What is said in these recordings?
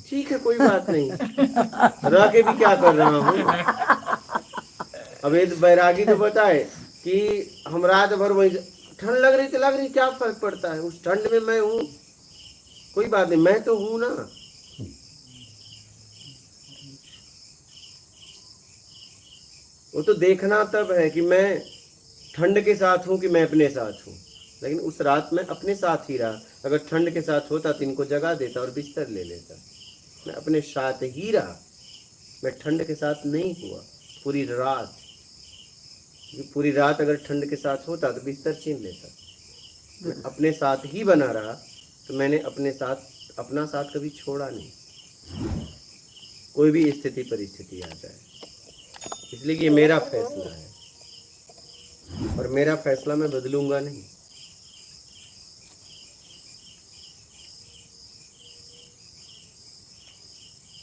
ठीक है, कोई बात नहीं, रह के भी क्या कर रहा हूँ। अब ये बैरागी तो बताए कि हम रात भर वही, ठंड लग रही तो लग रही, क्या फर्क पड़ता है, उस ठंड में मैं हूँ, कोई बात नहीं, मैं तो हूँ ना। वो तो देखना तब है कि मैं ठंड के साथ हूँ कि मैं अपने साथ हूँ, लेकिन उस रात में अपने साथ ही रहा। अगर ठंड के साथ होता तो इनको जगा देता और बिस्तर ले लेता। मैं अपने साथ ही रहा, मैं ठंड के साथ नहीं हुआ पूरी रात। पूरी रात अगर ठंड के साथ होता तो बिस्तर छीन लेता। मैं अपने साथ ही बना रहा, तो मैंने अपने साथ अपना साथ कभी छोड़ा नहीं, कोई भी स्थिति परिस्थिति आ जाए। इसलिए ये मेरा फैसला है और मेरा फैसला मैं बदलूंगा नहीं।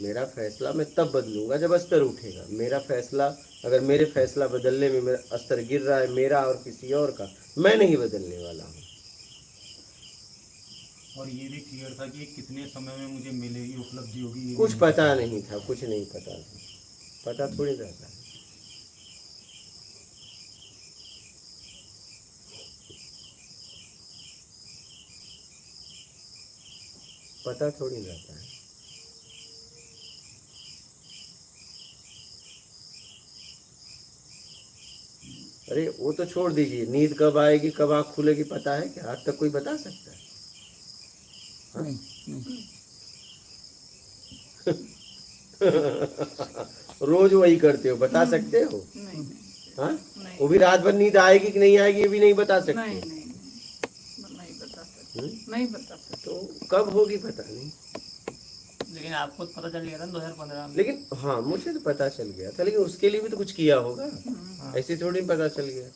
मेरा फैसला मैं तब बदलूंगा जब अस्तर उठेगा। मेरा फैसला, अगर मेरे फैसला बदलने में मेरा अस्तर गिर रहा है, मेरा और किसी और का, मैं नहीं बदलने वाला हूँ। और ये भी क्लियर था कि कितने समय में मुझे मिलेगी, उपलब्धि होगी, कुछ पता नहीं था, कुछ नहीं पता था, पता थोड़ी रहता है। पता थोड़ी रहता है। अरे वो तो छोड़ दीजिए, नींद कब आएगी, कब आँख खुलेगी, पता है क्या? आज तक कोई बता सकता है? रोज वही करते हो, बता सकते हो? हाँ, वो भी रात भर नींद आएगी कि नहीं आएगी ये भी नहीं बता सकते। नहीं बता सकते, नहीं बता सकते। तो कब होगी पता नहीं, लेकिन आपको पता चल गया था 2015 में। लेकिन हाँ, मुझे तो पता चल गया था, लेकिन उसके लिए भी तो कुछ किया होगा। ऐसे थोड़ी पता चल गया,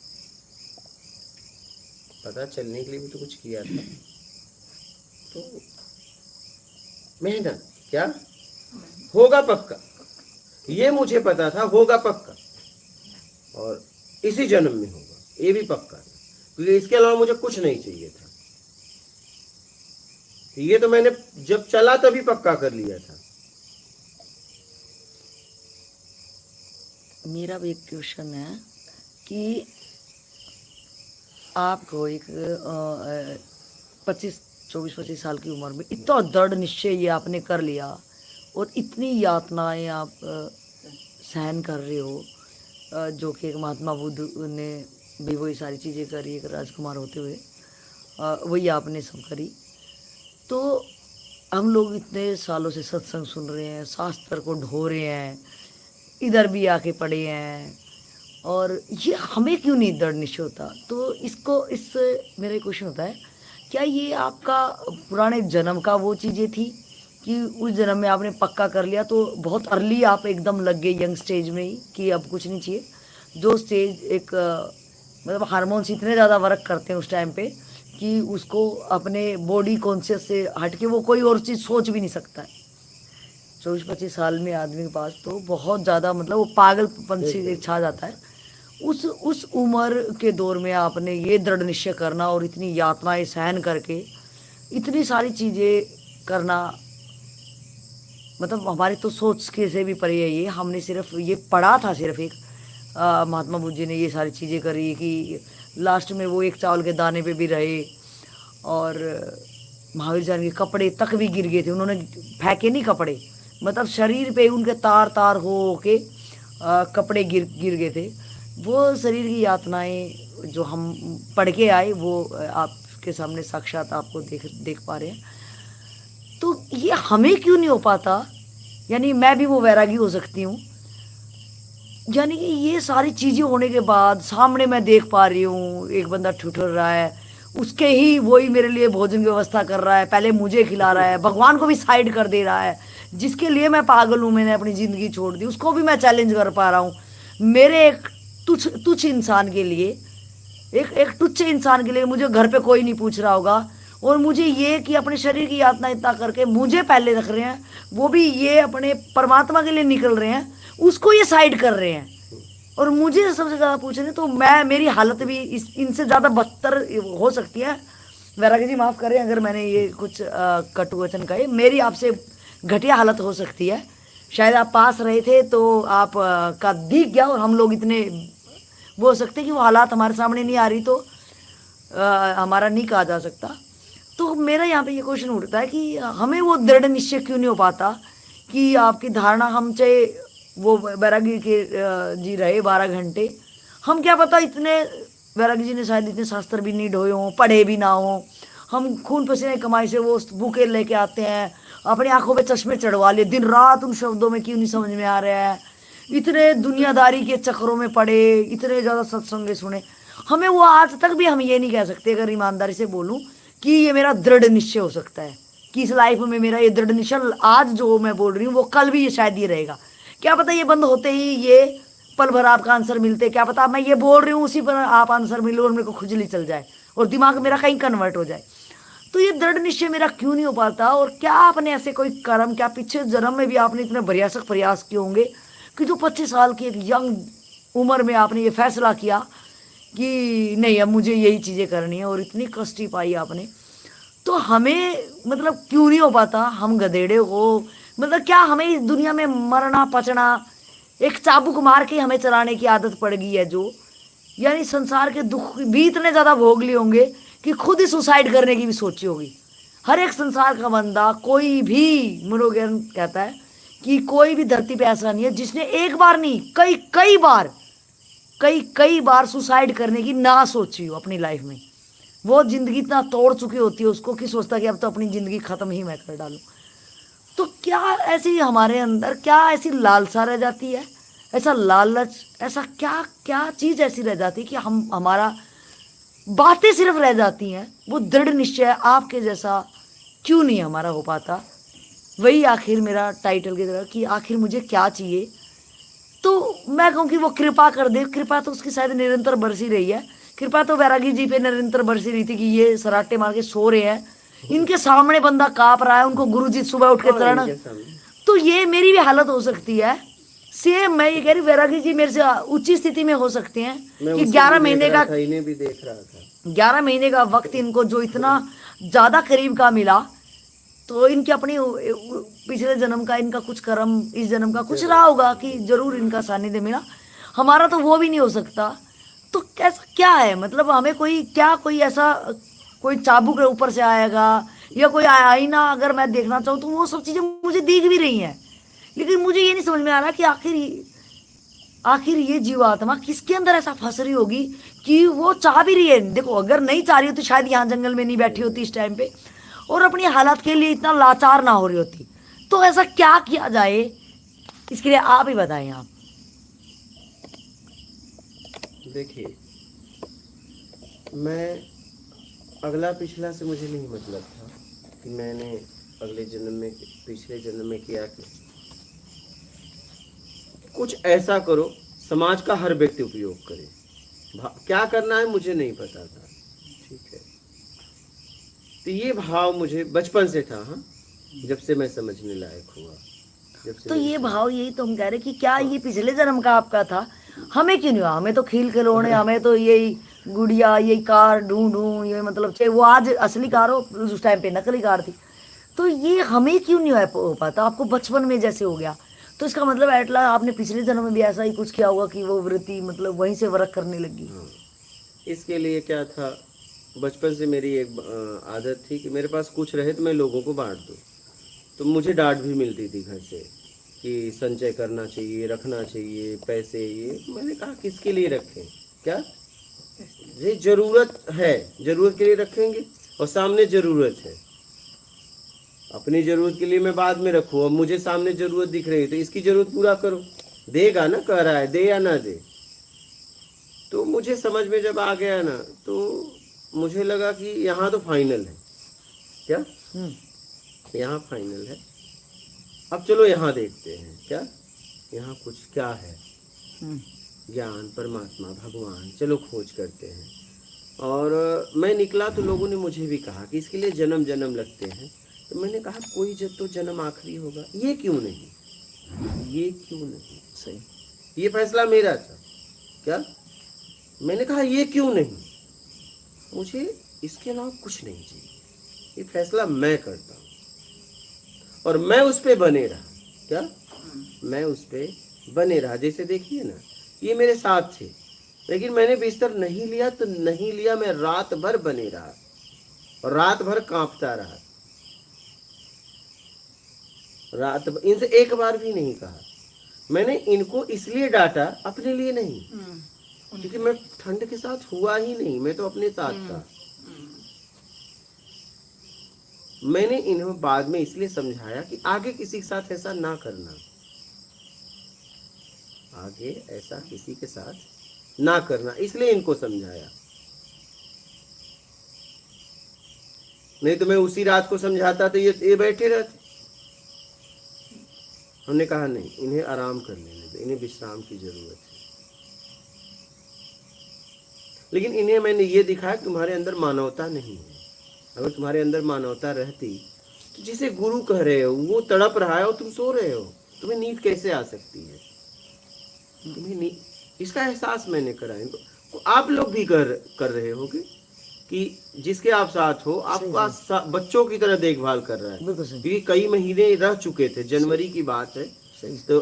पता चलने के लिए भी तो कुछ किया था। तो मेहनत क्या होगा पक्का, ये मुझे पता था, होगा पक्का, और इसी जन्म में होगा ये भी पक्का था, क्योंकि इसके अलावा मुझे कुछ नहीं चाहिए था। ये तो मैंने जब चला तभी पक्का कर लिया था। मेरा भी एक क्वेश्चन है कि आपको एक 24-25 साल की उम्र में इतना दृढ़ निश्चय ये आपने कर लिया और इतनी यातनाएं आप सहन कर रहे हो, जो कि एक महात्मा बुद्ध ने भी वही सारी चीज़ें करी, एक राजकुमार होते हुए वही आपने सब करी। तो हम लोग इतने सालों से सत्संग सुन रहे हैं, शास्त्र को ढो रहे हैं, इधर भी आके पढ़े हैं, और ये हमें क्यों नहीं दृढ़ निश्चय होता? तो इससे मेरा क्वेश्चन होता है, क्या ये आपका पुराने जन्म का वो चीज़ें थी कि उस जन्म में आपने पक्का कर लिया तो बहुत अर्ली आप एकदम लग गए यंग स्टेज में ही कि अब कुछ नहीं चाहिए? जो स्टेज एक मतलब हार्मोन्स इतने ज़्यादा वर्क करते हैं उस टाइम पे कि उसको अपने बॉडी कॉन्शियस से हट के वो कोई और चीज़ सोच भी नहीं सकता है। 24-25 साल में आदमी के पास तो बहुत ज़्यादा मतलब वो पागलपन से छा जाता है। उस उम्र के दौर में आपने ये दृढ़ निश्चय करना और इतनी यातनाएं सहन करके इतनी सारी चीज़ें करना, मतलब हमारी तो सोच के से भी परे है ये। हमने सिर्फ ये पढ़ा था, सिर्फ एक महात्मा बुद्ध जी ने ये सारी चीज़ें करी कि लास्ट में वो एक चावल के दाने पे भी रहे, और महावीर जान के कपड़े तक भी गिर गए थे, उन्होंने फेंके नहीं कपड़े, मतलब शरीर पे उनके तार तार हो के कपड़े गिर गए थे। वो शरीर की यातनाएं जो हम पढ़ के आए वो आपके सामने साक्षात आपको देख पा रहे हैं। तो ये हमें क्यों नहीं हो पाता? यानी मैं भी वो वैरागी हो सकती हूँ, यानी कि ये सारी चीज़ें होने के बाद सामने मैं देख पा रही हूँ एक बंदा ठुठुर रहा है, उसके ही वही मेरे लिए भोजन की व्यवस्था कर रहा है, पहले मुझे खिला रहा है, भगवान को भी साइड कर दे रहा है, जिसके लिए मैं पागल हूँ, मैंने अपनी ज़िंदगी छोड़ दी, उसको भी मैं चैलेंज कर पा रहा हूँ। मेरे एक तुच्छ इंसान के लिए, एक तुच्छ इंसान के लिए मुझे घर पे कोई नहीं पूछ रहा होगा, और मुझे ये कि अपने शरीर की यातना इतना करके मुझे पहले रख रहे हैं, वो भी ये अपने परमात्मा के लिए निकल रहे हैं, उसको ये साइड कर रहे हैं, और मुझे सबसे ज़्यादा पूछ रहे हैं। तो मेरी हालत भी इनसे ज़्यादा बदतर हो सकती है वैरागी जी माफ़ करें अगर मैंने ये कुछ कटु वचन कहे, मेरी आपसे घटिया हालत हो सकती है। शायद आप पास रहे थे तो आप का दिख गया, और हम लोग इतने वो हो सकते कि वो हालात हमारे सामने नहीं आ रही तो हमारा नहीं कहा जा सकता। तो मेरा यहाँ पे ये क्वेश्चन उठता है कि हमें वो दृढ़ निश्चय क्यों नहीं हो पाता कि आपकी धारणा, हम चाहे वो बैरागी के जी रहे 12 घंटे, हम क्या पता इतने बैरागी जी ने शायद इतने शास्त्र भी नहीं ढोए हों, पढ़े भी ना हों, हम खून पसीने की कमाई से वो बुके लेके आते हैं, अपनी आंखों पे चश्मे चढ़वा लिए, दिन रात उन शब्दों में क्यों नहीं समझ में आ रहा है, इतने दुनियादारी के चक्करों में पड़े, इतने ज़्यादा सत्संग सुने, हमें वो आज तक भी हम ये नहीं कह सकते, अगर ईमानदारी से बोलूँ, कि ये मेरा दृढ़ निश्चय हो सकता है कि इस लाइफ में मेरा ये दृढ़ निश्चय आज जो मैं बोल रही हूँ वो कल भी ये शायद ये रहेगा। क्या पता ये बंद होते ही ये पल भर आपका आंसर मिलते, क्या पता मैं ये बोल रही हूँ उसी पर आप आंसर मिलो और मेरे को खुजली चल जाए और दिमाग मेरा कहीं कन्वर्ट हो जाए। तो ये दृढ़ निश्चय मेरा क्यों नहीं हो पाता, और क्या आपने ऐसे कोई कर्म, क्या पिछले जन्म में भी आपने इतने प्रयासक प्रयास किए होंगे कि जो 25 साल की एक यंग उम्र में आपने ये फैसला किया कि नहीं अब मुझे यही चीज़ें करनी है, और इतनी कष्टी पाई आपने। तो हमें मतलब क्यों नहीं हो पाता, हम गधेड़े हो, मतलब क्या हमें इस दुनिया में मरना पचना, एक चाबुक मार के हमें चलाने की आदत पड़ गई है, जो यानी संसार के दुख भी इतने ज़्यादा भोग लिए होंगे कि खुद ही सुसाइड करने की भी सोची होगी। हर एक संसार का बंदा, कोई भी मनोज्ञान कहता है कि कोई भी धरती पे ऐसा नहीं है जिसने एक बार नहीं कई बार सुसाइड करने की ना सोची हो अपनी लाइफ में। वो जिंदगी इतना तोड़ चुकी होती है उसको कि सोचता कि अब तो अपनी ज़िंदगी ख़त्म ही मैं कर डालूँ। तो क्या ऐसी हमारे अंदर क्या ऐसी लालसा रह जाती है, ऐसा लालच, ऐसा क्या क्या चीज़ ऐसी रह जाती है कि हमारा बातें सिर्फ रह जाती हैं, वो दृढ़ निश्चय आपके जैसा क्यों नहीं हमारा हो पाता। वही आखिर मेरा टाइटल की तरह कि आखिर मुझे क्या चाहिए। तो मैं कहूँ कि वो कृपा कर दे, कृपा तो उसकी शायद निरंतर बरसी रही है, कृपा तो बैरागी जी पे निरंतर बरसी रही थी कि ये सराटे मार के सो रहे हैं, इनके सामने बंदा काँप रहा है, उनको गुरुजी सुबह उठ के चरण, तो ये मेरी भी हालत हो सकती है सेम। मैं ये कह रही बैरागी जी मेरे से उच्च स्थिति में हो सकते हैं कि 11 महीने का, इन्हें भी देख रहा था 11 महीने का वक्त इनको जो इतना ज़्यादा करीब का मिला, तो इनके अपनी पिछले जन्म का इनका कुछ कर्म, इस जन्म का कुछ रहा होगा कि जरूर इनका सानिध्य मिला। हमारा तो वो भी नहीं हो सकता। तो कैसा क्या है, मतलब हमें कोई ऐसा कोई चाबुक ऊपर से आएगा या कोई आईना अगर मैं देखना चाहूँ तो वो सब चीज़ें मुझे दिख भी रही हैं, लेकिन मुझे ये नहीं समझ में आ रहा कि आखिर ये जीवात्मा किसके अंदर ऐसा फंस रही होगी कि वो चाह भी रही है। देखो अगर नहीं चाह रही होती शायद यहाँ जंगल में नहीं बैठी होती इस टाइम पे, और अपनी हालात के लिए इतना लाचार ना हो रही होती। तो ऐसा क्या किया जाए, इसके लिए आप ही बताएं। आप देखिए, मैं अगला पिछला से मुझे नहीं मतलब था कि मैंने अगले जन्म में पिछले जन्म में किया कि कुछ ऐसा करो समाज का हर व्यक्ति उपयोग करे। क्या करना है मुझे नहीं पता था, ठीक है। तो ये भाव मुझे बचपन से था, हाँ, जब से मैं समझने लायक हुआ। तो ये भाव, यही तो हम कह रहे कि क्या ये पिछले जन्म का आपका था, हमें क्यों नहीं हुआ? हमें तो खील खिलौने, हमें तो यही गुड़िया, यही कार ढूंढूं, ये मतलब चाहे वो आज असली कार हो उस टाइम पे नकली कार थी। तो ये हमें क्यों नहीं हो पाता? आपको बचपन में जैसे हो गया, तो इसका मतलब एटला आपने पिछले जन्म में भी ऐसा ही कुछ किया होगा कि वो वृत्ति मतलब वहीं से वर्क करने लगी। इसके लिए क्या था, बचपन से मेरी एक आदत थी कि मेरे पास कुछ रहे तो मैं लोगों को बांट दूँ। तो मुझे डांट भी मिलती थी घर से कि संचय करना चाहिए, रखना चाहिए पैसे। ये मैंने कहा किसके लिए रखें, क्या ये ज़रूरत है, ज़रूरत के लिए रखेंगे, और सामने ज़रूरत है। अपनी ज़रूरत के लिए मैं बाद में रखूँ, अब मुझे सामने ज़रूरत दिख रही है तो इसकी ज़रूरत पूरा करो। देगा ना, कह रहा है, दे या ना दे। तो मुझे समझ में जब आ गया ना, तो मुझे लगा कि यहाँ तो फाइनल है। क्या यहाँ फाइनल है? अब चलो यहाँ देखते हैं क्या यहाँ कुछ क्या है, ज्ञान, परमात्मा, भगवान, चलो खोज करते हैं। और मैं निकला तो लोगों ने मुझे भी कहा कि इसके लिए जन्म जन्म लगते हैं। तो मैंने कहा कोई तो जन्म आखिरी होगा, ये क्यों नहीं, ये क्यों नहीं। सही, ये फैसला मेरा था। क्या मैंने कहा ये क्यों नहीं, मुझे इसके अलावा कुछ नहीं चाहिए। ये फैसला मैं करता हूँ और मैं उस पे बने रहा। क्या? मैं उस पे बने रहा। जैसे देखिए ना, ये मेरे साथ थे, लेकिन मैंने बिस्तर नहीं लिया तो नहीं लिया, मैं रात भर बने रहा और रात भर कांपता रहा। रात भर इनसे एक बार भी नहीं कहा। मैंने इनको इसलिए डांटा, अपने लिए नहीं, क्योंकि मैं ठंड के साथ हुआ ही नहीं, मैं तो अपने साथ था। मैंने इन्हें बाद में इसलिए समझाया कि आगे किसी के साथ ऐसा ना करना, आगे ऐसा किसी के साथ ना करना, इसलिए इनको समझाया। नहीं तो मैं उसी रात को समझाता तो ये बैठे रहते। हमने कहा नहीं, इन्हें आराम कर लेने दो, इन्हें विश्राम की जरूरत है। लेकिन इन्हें मैंने ये दिखाया तुम्हारे अंदर मानवता नहीं है। अगर तुम्हारे अंदर मानवता रहती तो जिसे गुरु कह रहे हो वो तड़प रहा है और तुम सो रहे हो, तुम्हें नींद कैसे आ सकती है? तुम्हें नींद, इसका एहसास मैंने कराया इनको। आप लोग भी कर रहे होगे कि जिसके आप साथ हो आपका बच्चों की तरह देखभाल कर रहा है। क्योंकि कई महीने रह चुके थे, जनवरी की बात है, तो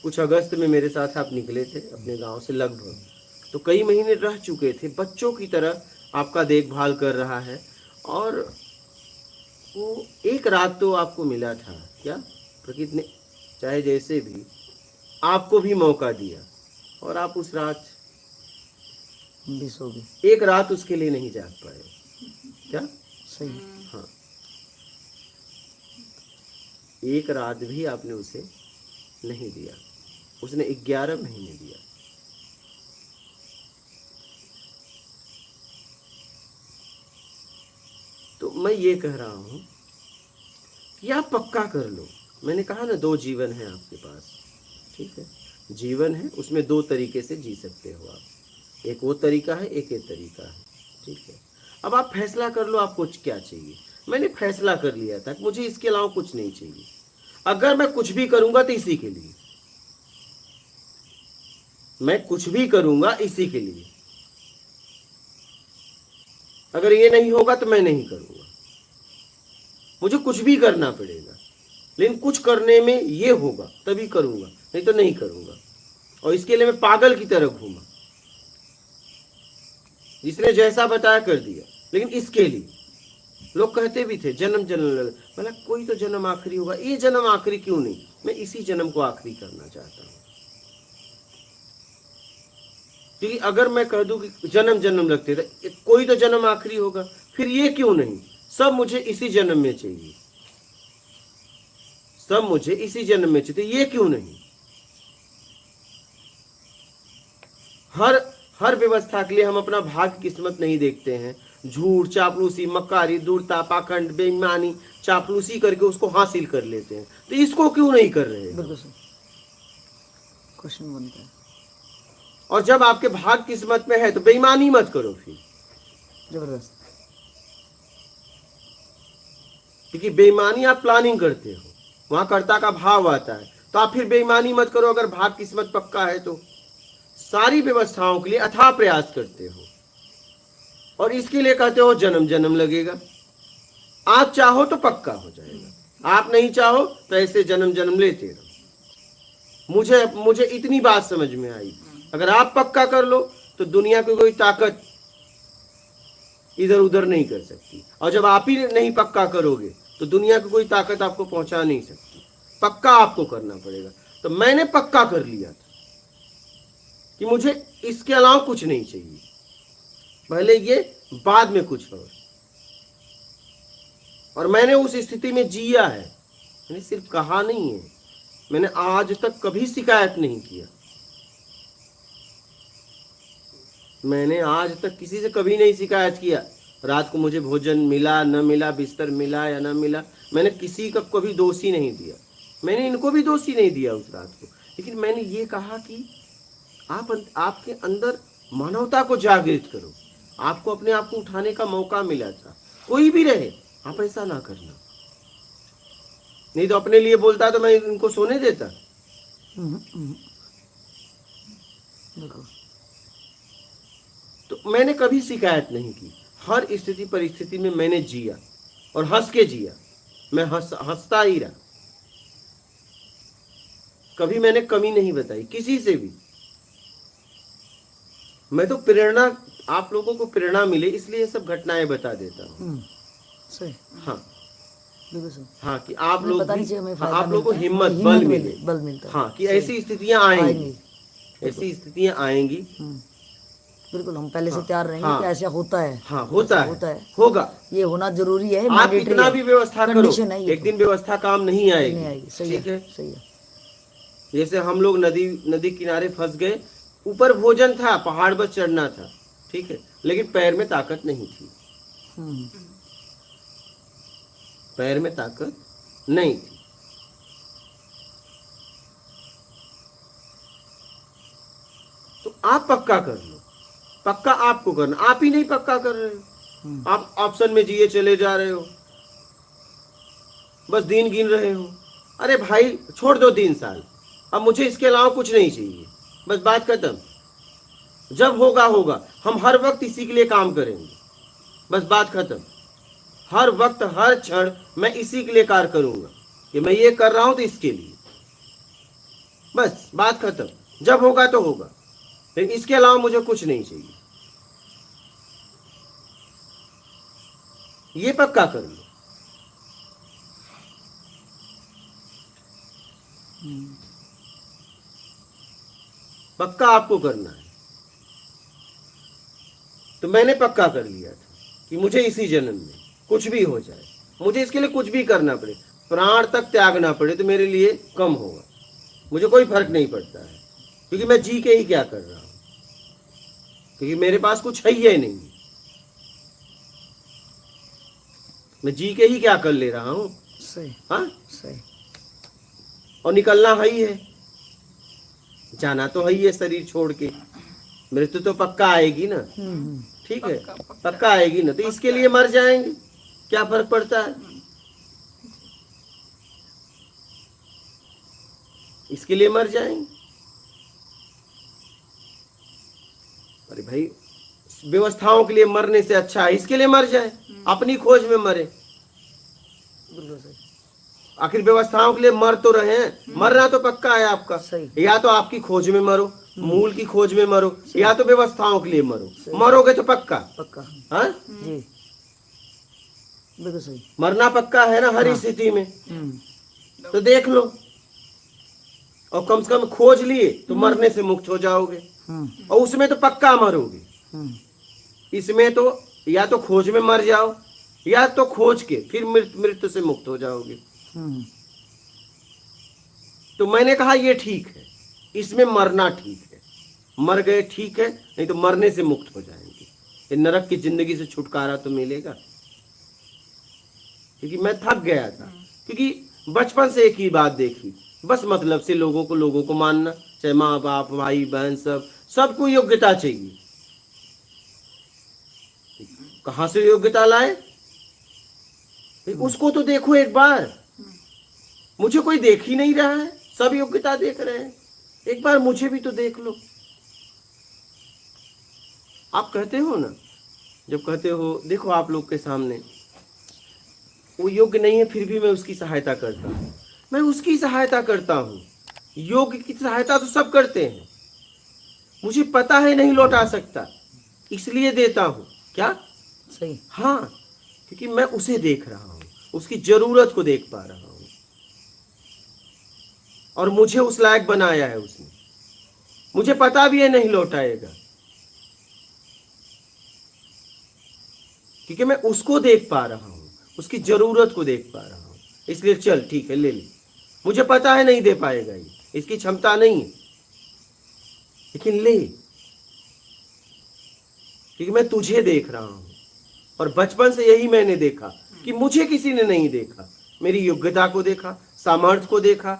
कुछ अगस्त में मेरे साथ आप निकले थे अपने गांव से लगभग, तो कई महीने रह चुके थे, बच्चों की तरह आपका देखभाल कर रहा है। और वो एक रात तो आपको मिला था, क्या प्रकृति ने चाहे जैसे भी आपको भी मौका दिया और आप उस रात भी सो गए। एक रात उसके लिए नहीं जाग पाए। क्या? सही। हाँ, एक रात भी आपने उसे नहीं दिया, उसने 11 महीने दिया। तो मैं ये कह रहा हूं कि आप पक्का कर लो। मैंने कहा ना, 2 जीवन है आपके पास, ठीक है? जीवन है, उसमें 2 तरीके से जी सकते हो आप। एक वो तरीका है, एक ये तरीका है, ठीक है? अब आप फैसला कर लो आपको क्या चाहिए। मैंने फैसला कर लिया था कि मुझे इसके अलावा कुछ नहीं चाहिए। अगर मैं कुछ भी करूंगा तो इसी के लिए, मैं कुछ भी करूंगा इसी के लिए। अगर ये नहीं होगा तो मैं नहीं करूंगा। मुझे कुछ भी करना पड़ेगा, लेकिन कुछ करने में ये होगा तभी करूंगा, नहीं तो नहीं करूंगा। और इसके लिए मैं पागल की तरह घूमा, जिसने जैसा बताया कर दिया। लेकिन इसके लिए लोग कहते भी थे जन्म जन्म लगे, बोला कोई तो जन्म आखिरी होगा, ये जन्म आखिरी क्यों नहीं? मैं इसी जन्म को आखिरी करना चाहता हूं। क्योंकि अगर मैं कह दूं कि जन्म जन्म लगते थे, कोई तो जन्म आखिरी होगा, फिर ये क्यों नहीं? सब मुझे इसी जन्म में चाहिए, सब मुझे इसी जन्म में चाहिए, ये क्यों नहीं? हर व्यवस्था के लिए हम अपना भाग्य किस्मत नहीं देखते हैं। झूठ, चापलूसी, मक्कारी, दूरता, पाखंड, बेईमानी, चापलूसी करके उसको हासिल कर लेते हैं। तो इसको क्यों नहीं कर रहे? बिल्कुल सही क्वेश्चन बनता है। और जब आपके भाग्य किस्मत में है तो बेईमानी मत करो फिर, जबरदस्त। क्योंकि बेईमानी आप प्लानिंग करते हो, वहां कर्ता का भाव आता है, तो आप फिर बेईमानी मत करो। अगर भाग्य किस्मत पक्का है तो सारी व्यवस्थाओं के लिए अथाह प्रयास करते हो और इसके लिए कहते हो जन्म जन्म लगेगा। आप चाहो तो पक्का हो जाएगा, आप नहीं चाहो तो ऐसे जन्म जन्म लेते रहो। मुझे इतनी बात समझ में आई, अगर आप पक्का कर लो तो दुनिया की कोई ताकत इधर उधर नहीं कर सकती, और जब आप ही नहीं पक्का करोगे तो दुनिया की कोई ताकत आपको पहुंचा नहीं सकती। पक्का आपको करना पड़ेगा। तो मैंने पक्का कर लिया था कि मुझे इसके अलावा कुछ नहीं चाहिए, पहले ये बाद में कुछ और मैंने उस स्थिति में जिया है। मैंने सिर्फ कहा नहीं है, मैंने आज तक कभी शिकायत नहीं किया। मैंने आज तक किसी से कभी नहीं शिकायत किया। रात को मुझे भोजन मिला न मिला, बिस्तर मिला या न मिला, मैंने किसी का कभी दोषी नहीं दिया। मैंने इनको भी दोषी नहीं दिया उस रात को। लेकिन मैंने ये कहा कि आपके अंदर मानवता को जागृत करो। आपको अपने आप को उठाने का मौका मिला था, कोई भी रहे, आप ऐसा ना करना। नहीं तो अपने लिए बोलता तो मैं इनको सोने देता। बिल्कुल। तो मैंने कभी शिकायत नहीं की। हर स्थिति परिस्थिति में मैंने जिया और हंस के जिया। मैं हंसता ही रहा, कभी मैंने कमी नहीं बताई किसी से भी। मैं तो प्रेरणा, आप लोगों को प्रेरणा मिले इसलिए ये सब घटनाएं बता देता हूँ। सही, हाँ बिल्कुल सही। हाँ, कि आप हमें लोग पता नहीं भी, चाहिए, हमें हाँ, फायदा आप लोग को मिलता है, हिम्मत हिम्मत बल मिले, मिले। बल मिलता है। हाँ, कि सही। ऐसी स्थितियां आएंगी, ऐसी स्थितियां आएंगी। बिल्कुल, हम पहले से तैयार रहेंगे हाँ, कि ऐसा होता है। हाँ, होता ऐसा है, होता है, होगा। ये होना जरूरी है, आप मैंडेटरी कितना है, भी व्यवस्था करो, कंडीशन है ये एक दिन व्यवस्था काम नहीं नहीं आएगी। आएगी। सही ठीक है, है, सही है। जैसे हम लोग नदी किनारे फंस गए, ऊपर भोजन था, पहाड़ पर चढ़ना था, ठीक है, लेकिन पैर में ताकत नहीं थी, हम्म, पैर में ताकत नहीं थी। तो आप पक्का कर लो, पक्का आपको करना, आप ही नहीं पक्का कर रहे हो, आप ऑप्शन में जिए चले जा रहे हो, बस दिन गिन रहे हो। अरे भाई छोड़ दो 3 साल, अब मुझे इसके अलावा कुछ नहीं चाहिए, बस बात खत्म। जब होगा होगा, हम हर वक्त इसी के लिए काम करेंगे, बस बात खत्म। हर वक्त हर क्षण मैं इसी के लिए कार्य करूंगा कि मैं ये कर रहा हूं तो इसके लिए, बस बात खत्म। जब होगा तो होगा, लेकिन इसके अलावा मुझे कुछ नहीं चाहिए, ये पक्का कर लो। पक्का आपको करना है। तो मैंने पक्का कर लिया था कि मुझे इसी जन्म में कुछ भी हो जाए, मुझे इसके लिए कुछ भी करना पड़े, प्राण तक त्यागना पड़े, तो मेरे लिए कम होगा, मुझे कोई फर्क नहीं पड़ता है, क्योंकि मैं जी के ही क्या कर रहा हूं, क्योंकि मेरे पास कुछ है ही नहीं, मैं जी के ही क्या कर ले रहा हूं। सही, हाँ, सही। और निकलना है ही है, जाना तो है ही है शरीर छोड़ के, मृत्यु तो पक्का आएगी ना, ठीक है, पक्का आएगी ना, तो इसके लिए मर जाएंगे, क्या फर्क पड़ता है, इसके लिए मर जाएंगे। अरे भाई, व्यवस्थाओं के लिए मरने से अच्छा है इसके लिए मर जाए, अपनी खोज में मरे। बिल्कुल सही। आखिर व्यवस्थाओं के लिए मर तो रहे हैं, मरना तो पक्का है आपका, सही। या तो आपकी खोज में मरो, मूल की खोज में मरो, या तो व्यवस्थाओं के लिए मरो, मरोगे तो पक्का। पक्का, हाँ, जी, बिल्कुल सही। मरना पक्का है ना हर स्थिति में, तो देख लो, और कम से कम खोज लिए तो मरने से मुक्त हो जाओगे, और उसमें तो पक्का मरोगे। इसमें तो या तो खोज में मर जाओ, या तो खोज के फिर मृत्यु से मुक्त हो जाओगे। तो मैंने कहा ये ठीक है, इसमें मरना ठीक है, मर गए ठीक है, नहीं तो मरने से मुक्त हो जाएंगे, ये नरक की जिंदगी से छुटकारा तो मिलेगा। क्योंकि मैं थक गया था, क्योंकि बचपन से एक ही बात देखी, बस मतलब से लोगों को मानना, चाहे माँ बाप भाई बहन सबको योग्यता चाहिए। कहां से योग्यता लाए, उसको तो देखो एक बार, मुझे कोई देख ही नहीं रहा है, सब योग्यता देख रहे हैं, एक बार मुझे भी तो देख लो। आप कहते हो ना, जब कहते हो देखो आप लोग के सामने वो योग्य नहीं है, फिर भी मैं उसकी सहायता करता हूँ, मैं उसकी सहायता करता हूँ। योग्य की सहायता तो सब करते हैं, मुझे पता है नहीं लौटा सकता, इसलिए देता हूँ। क्या सही, हाँ, क्योंकि मैं उसे देख रहा हूँ, उसकी जरूरत को देख पा रहा हूँ, और मुझे उस लायक बनाया है उसने, मुझे पता भी है नहीं लौटाएगा, क्योंकि मैं उसको देख पा रहा हूँ, उसकी जरूरत को देख पा रहा हूँ, इसलिए चल ठीक है ले ले, मुझे पता है नहीं दे पाएगा, ये इसकी क्षमता नहीं है, लेकिन ले, क्योंकि मैं तुझे देख रहा हूं, और बचपन से यही मैंने देखा कि मुझे किसी ने नहीं देखा, मेरी योग्यता को देखा, सामर्थ्य को देखा।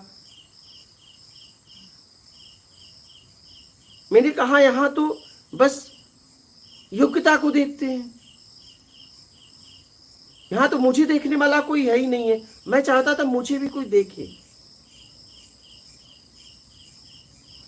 मैंने कहा यहां तो बस योग्यता को देखते हैं, यहां तो मुझे देखने वाला कोई है ही नहीं है। मैं चाहता था मुझे भी कोई देखे,